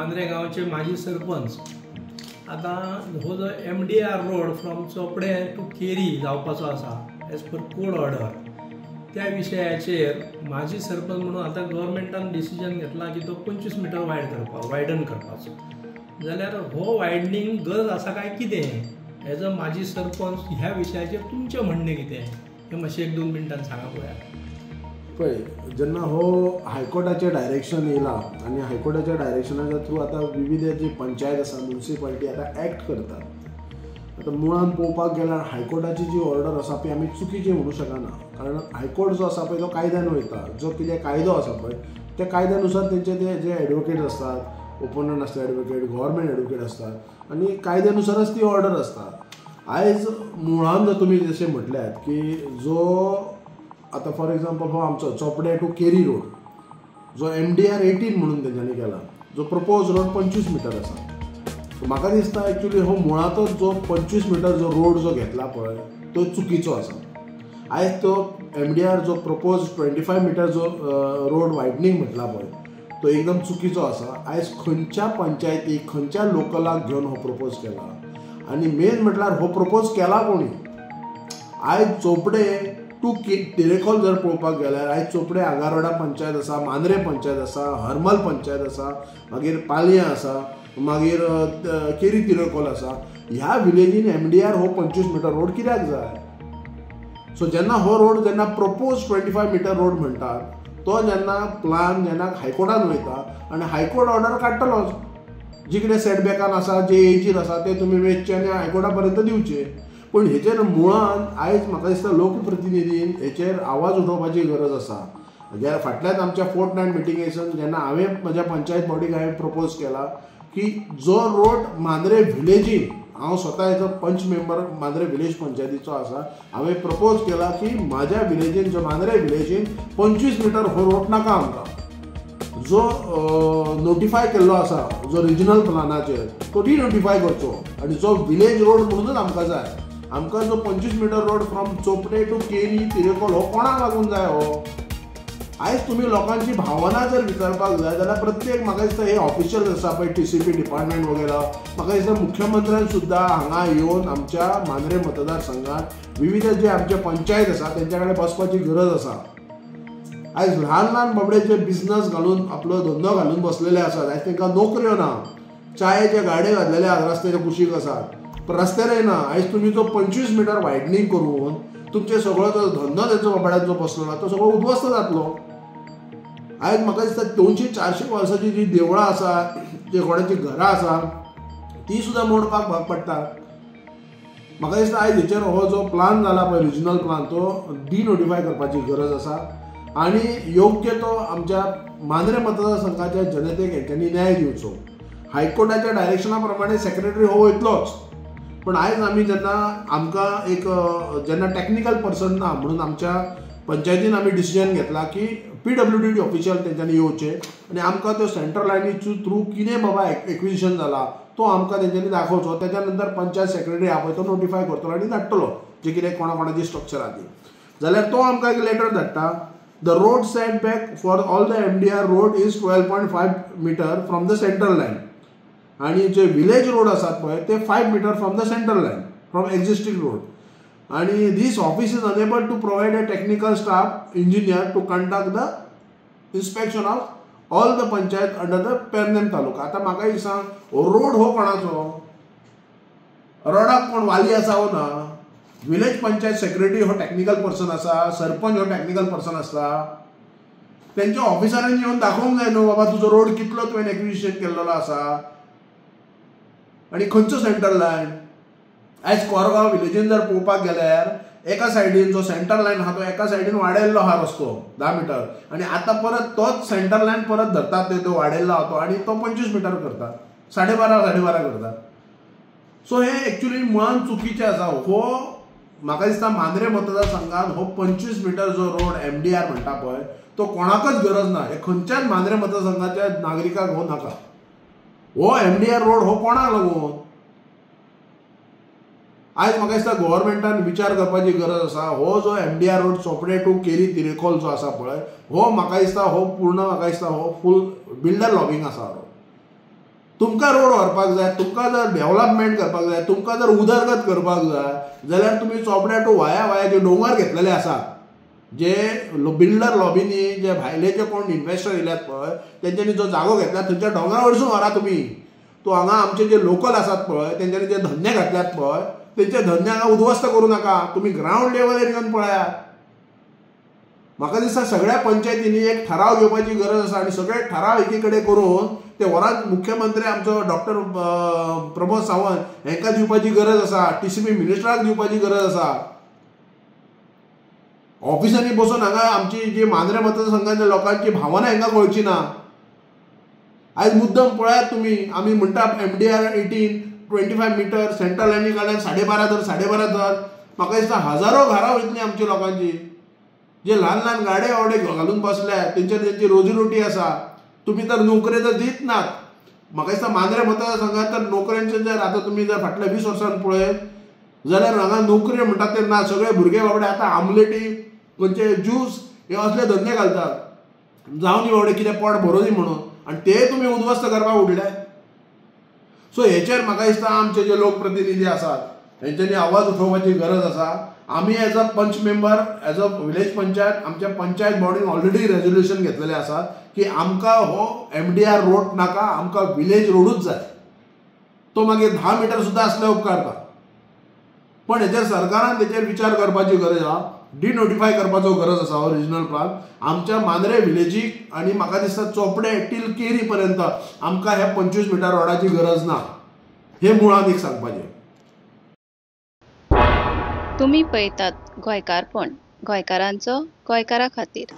मांद्रे गांवचे माजी सरपंच आता हो जो MDR road from Chopde to Keri जावपाचो आसा एज पर कोड ऑर्डर त्या विशयाचेर माजी सरपंच म्हणून आता गव्हर्मेंटान डिसिजन घेतला की तो 25 मीटर वायडन करपाचो जाल्यार हो वायडनींग गरज आसा काय कितें एज अ माजी सरपंच ह्या विशयाचेर तुमचें म्हणणें कितें हें मातशें 1-2 मिनटान सांगा पळोवया. पळय जेन्ना हो हायकोर्टाचें डायरेक्शन येयलां आनी हायकोर्टाच्या डायरेक्शनाच्या थ्रू आतां विविध जी पंचायत आसा म्युनिसिपालिटी आतां एक्ट करतात. आतां मुळान पळोवपाक गेल्यार हायकोर्टाची जी ऑर्डर आसा पळय आमी चुकीची म्हणूंक शकना कारण हायकोर्ट जो आसा पळय तो कायद्यान वयता जो कितें कायदो आसा पळय त्या कायद्यानुसार तेंचे जे एडवोकेट असतात ओपोनंट आसता एडवोकेट गव्हर्मेंट एडवोकेट असतात आनी कायद्यानुसारच ती ऑर्डर आसता. आयज मुळान जर तुमी जशें म्हटल्यात की जो आतां फॉर एग्जाम्पल हो आमचो चोपडे टू केरी रोड जो MDR 18 म्हणून तेंच्यांनी केला जो प्रपोज रोड 25 मीटर आसा. सो म्हाका दिसता एक्चुली हो मुळातच जो 25 मीटर जो रोड जो घेतला पळय तो चुकीचो आसा. आयज तो MDR जो प्रपोज 25 मीटर जो रोड वायडनींग म्हटला पळय तो एकदम चुकीचो आसा. आयज खंयच्या पंचायतीक खंयच्या लोकलाक घेवन हो प्रपोज केला आनी मेन म्हटल्यार हो प्रपोज केला कोणी. आयज चोपडे टू तिरेखोल जर पळोवपाक गेल्यार आयज चोपडे आगारोडा पंचायत आसा मांद्रे पंचायत आसा हरमल पंचायत आसा मागीर पालयां आसा मागीर केरी तिरेखोल आसा. ह्या विलेजीन MDR हो 25 मीटर रोड कित्याक जाय. सो जेन्ना हो रोड जेन्ना प्रपोज 25 मीटर रोड म्हणटात तो जेन्ना प्लान जेन्ना हायकोर्टान वयता आनी हायकोर्ट ऑर्डर काडटलोच जी कितें सेटबॅकान आसा जे एजीर आसा ते तुमी वेचचे आनी हायकोर्टा पर्यंत दिवचे. पूण हेचेर मुळान आयज म्हाका दिसता लोकप्रतिनिधीन हेचेर आवाज उठोवपाची गरज आसा. फाटल्याच आमच्या फोर्टनायट मिटिंगेसन जेन्ना हांवें म्हज्या पंचायत बॉडीक हांवें प्रपोज केला की जो रोड मांद्रे विलेजीन हांव स्वता हेचो पंच मेंबर मांद्रे विलेज पंचायतीचो आसा हांवें प्रपोज केला की म्हाज्या विलेजीन जो मांद्रे विलेजीन 25 मीटर हो रोड नाका आमकां. जो नोटिफाय केल्लो आसा जो रिजनल प्लानाचेर तो डिनोटिफाय करचो आनी जो विलेज रोड म्हणूनच आमकां जाय. आमकां जो 25 metre road from Chopde to Keri Terekhol हो कोणाक लागून जाय हो. आयज तुमी लोकांची भावना जर विचारपाक जाय जाल्यार प्रत्येक म्हाका दिसता हे ऑफिशियल्स आसा पळय TCP डिपार्टमेंट वगैरे म्हाका दिसता मुख्यमंत्र्यान सुद्दां हांगा येवन आमच्या मांद्रे मतदारसंघात विविध जे आमचे पंचायत आसा तेंच्या कडेन बसपाची गरज आसा. आयज ल्हान ल्हान बाबडे जे बिझनस घालून आपलो धंदो घालून बसलेले आसात आयज तांकां नोकऱ्यो ना चायेचे गाडे घातलेले आसात रस्त्याच्या कुशीक आसात रस्त्यार येना. आयज तुमी जो 25 मीटर वायडनींग करून तुमचे सगळो जो धंदो तेंचो बाबड्यात जो बसलो तो सगळो उद्ध्वस्त जातलो. आयज म्हाका दिसता 200-400 वर्सांची जी देवळां आसा जे कोणाची घरां आसा ती सुद्दां मोडपाक भाग पडटा. म्हाका दिसता आयज हेचेर हो जो प्लान जाला पळय रिजनल प्लान तो डिनोटिफाय करपाची गरज आसा आनी योग्य तो आमच्या मांद्रे मतदारसंघाच्या जनतेक हेंच्यांनी न्याय दिवचो. हायकोर्टाच्या डायरेक्शना प्रमाणे सेक्रेटरी हो वयतलोच पण आयज आमी जेन्ना आमकां एक जेन्ना टॅक्निकल पर्सन ना म्हणून आमच्या पंचायतीन आमी डिसिजन घेतला की PWD ऑफिशियल तेंच्यांनी येवचे आनी आमकां त्यो सेंट्रल लायनीचे थ्रू कितें बाबा एक्विजिशन जाला तो आमकां तेंच्यांनी दाखोवचो. त्याच्या नंतर पंचायत सेक्रेटरी आहा पळय तो नोटिफाय करतलो आनी धाडटलो जे कितें कोणाची स्ट्रक्चर आहा ती. जाल्यार तो आमकां एक लेटर धाडटा the road set back for all the MDR road is 12.5 metre from the central line आनी जे विलेज रोड आसात पळय ते 5 metre from the central line from existing road आनी this office is unable to provide a technical staff engineer to conduct the inspection of all the panchayat under the Pernem taluka. आतां म्हाका एक सांग रोड हो कोणाचो. रोडाक कोण वाली आसा हो ना. विलेज पंचायत सेक्रेटरी हो टेक्निकल पर्सन आसा सरपंच हो टेक्निकल पर्सन आसता. तेंच्या ऑफिसरांनी येवन दाखोवंक जाय न्हू बाबा तुजो रोड कितलो तुवें एक्विजिशन केल्लो आसा आनी खंयचो सेंट्रल लायन. आयज कोरगांव विलेजीन जर पळोवपाक गेल्यार एका सायडीन जो सेंट्रल लायन आहा तो एका सायडीन वाडयल्लो आहा रस्तो 10 मीटर आनी आतां परत तोच सेंट्रल लायन परत धरतात तो वाडयल्लो आहा तो आनी तो 25 मीटर करतात 12.5 करतात. सो हे एक्चुली मुळान चुकीचें आसा. हो म्हाका दिसता मांद्रे मतदारसंघात हो 25 मीटर जो रोड MDR म्हणटा पळय तो कोणाकच गरज ना. हे खंयच्याच मांद्रे मतदारसंघाच्या नागरिकाक हो नाका. हो MDR रोड हो कोणाक लागून. आयज म्हाका दिसता गव्हर्मेंटान विचार करपाची गरज आसा. हो जो MDR road Chopde to Keri Terekhol जो आसा पळय हो म्हाका दिसता हो पूर्ण म्हाका दिसता हो फूल बिल्डर लॉबींग आसा. तुमकां रोड व्हरपाक जाय, तुमकां जर डेव्हलपमेंट करपाक जाय, तुमकां जर उदरगत करपाक जाय जाल्यार तुमी चोपड्या टू वाया जे डोंगर घेतलेले आसात, जे बिल्डर लॉबीनी जे भायले जे कोण इन्व्हेस्टर येयल्यात पळय तेंच्यांनी जो जागो घेतला थंयच्या डोंगरा वयरसून व्हरा तुमी. तो हांगा आमचे जे लोकल आसात पळय तेंच्यांनी जे धंदे घातल्यात पळय तेंचे धंदे हांगा उद्ध्वस्त करूं नाका. तुमी ग्रावंड लेवलीर येवन पळयात. म्हाका दिसता सगळ्या पंचायतींनी एक ठराव घेवपाची गरज आसा आनी सगळे ठराव एकी कडेन करून ते व्हरात मुख्यमंत्री आमचो डॉक्टर प्रमोद सावंत हांकां दिवपाची गरज आसा, TCP मिनिस्टराक दिवपाची गरज आसा. ऑफिसांनी बसून हांगा आमची जी मांद्रे मतदारसंघाच्या लोकांची भावना हांकां कळची ना. आयज मुद्दम पळयात तुमी, आमी म्हणटा MDR 18 25 मिटर सेंट्रल लायनी कडल्यान 12.5 धर. म्हाका दिसता हजारो घरां वयतलीं आमच्या लोकांची, जे ल्हान ल्हान गाडे आवडे घालून बसल्यात तेंची रोजीरोटी आसा. तुमी तर नोकऱ्यो तर दित नात. म्हाका दिसता मांद्रे मतदारसंघात तर नोकऱ्यांचे जर आतां तुमी जर फाटल्या 20 वर्सांत पळयत जाल्यार हांगा नोकऱ्यो म्हणटात ते ना. सगळे भुरगे बाबडे आतां आमलेटी खंयचे ज्यूस हे असले धंदे घालतात. जावन दी बाबडे कितें पोट भरोनी म्हणून, आनी ते तुमी उद्ध्वस्त करपाक उडले. सो हेचेर म्हाका दिसता आमचे जे लोकप्रतिनिधी आसात हेंच्यांनी आवाज उठोवपाची गरज आसा. आमी एज अ पंच member, as a village panchayat, आमच्या पंचायत बॉडीन ऑलरेडी रेजोल्युशन घेतलेले आसात की आमकां हो MDR रोड नाका, आमकां विलेज रोडूच जाय. तो मागीर 10 मिटर सुद्दां असले उपकारता. पण हेचेर सरकारान तेचेर विचार करपाची गरज आसा. डिनोटिफाय करपाचो गरज आसा हो रिजनल प्लान आमच्या मांद्रे विलेजीक. आनी म्हाका दिसता चोपडे टील केरी पर्यंत आमकां हे 25 मिटर रोडाची गरज ना. हे मुळात एक सांगपाचें. तुम्ही पळयतात गोंयकारपण, गोंयकारांचो गोंयकारा खातीर.